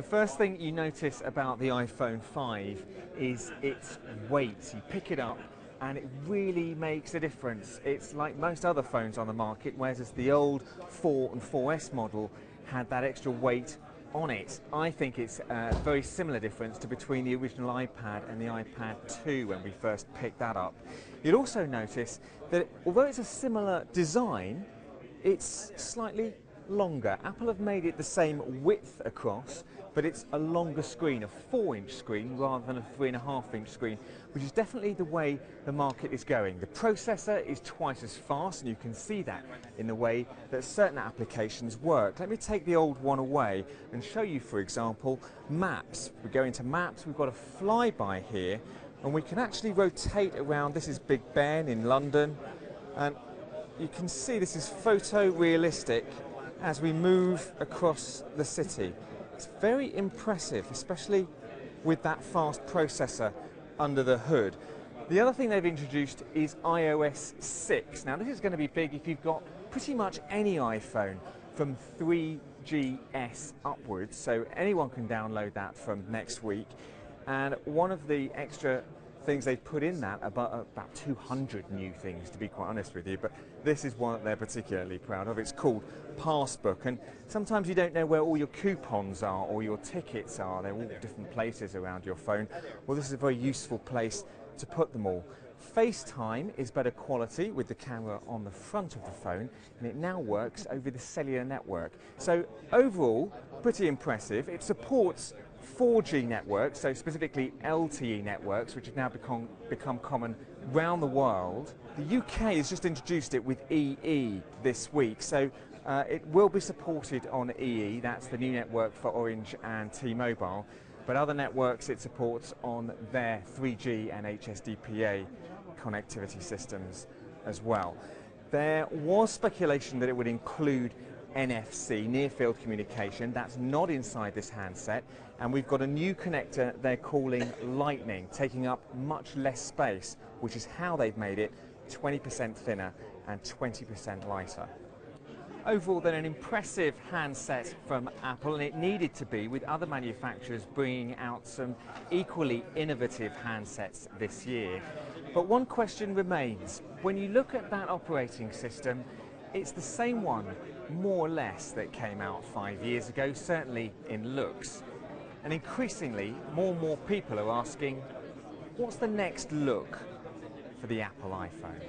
The first thing you notice about the iPhone 5 is its weight. You pick it up and it really makes a difference. It's like most other phones on the market, whereas the old 4 and 4S model had that extra weight on it. I think it's a very similar difference to between the original iPad and the iPad 2 when we first picked that up. You'll also notice that although it's a similar design, it's slightly longer. Apple have made it the same width across, but it's a longer screen, a 4-inch screen rather than a 3.5-inch screen, which is definitely the way the market is going. The processor is twice as fast, and you can see that in the way that certain applications work. Let me take the old one away and show you, for example, Maps. We go into Maps, we've got a flyby here, and we can actually rotate around. This is Big Ben in London, and you can see this is photorealistic as we move across the city. It's very impressive, especially with that fast processor under the hood. The other thing they've introduced is iOS 6. Now this is going to be big if you've got pretty much any iPhone from 3GS upwards, so anyone can download that from next week. And one of the extra things they've put in that, about 200 new things to be quite honest with you, but this is one that they're particularly proud of. It's called Passbook, and sometimes you don't know where all your coupons are or your tickets are. They're all different places around your phone. Well, this is a very useful place to put them all. FaceTime is better quality with the camera on the front of the phone, and it now works over the cellular network. So overall, pretty impressive. It supports 4G networks, so specifically LTE networks, which have now become common around the world. The UK has just introduced it with EE this week, so it will be supported on EE. That's the new network for Orange and T-Mobile, but other networks it supports on their 3G and HSDPA connectivity systems as well. There was speculation that it would include NFC, near-field communication. That's not inside this handset, and we've got a new connector they're calling Lightning, taking up much less space, which is how they've made it 20% thinner and 20% lighter. Overall, then, an impressive handset from Apple, and it needed to be, with other manufacturers bringing out some equally innovative handsets this year. But one question remains. When you look at that operating system, it's the same one, more or less, that came out 5 years ago, certainly in looks. And increasingly, more and more people are asking, what's the next look for the Apple iPhone?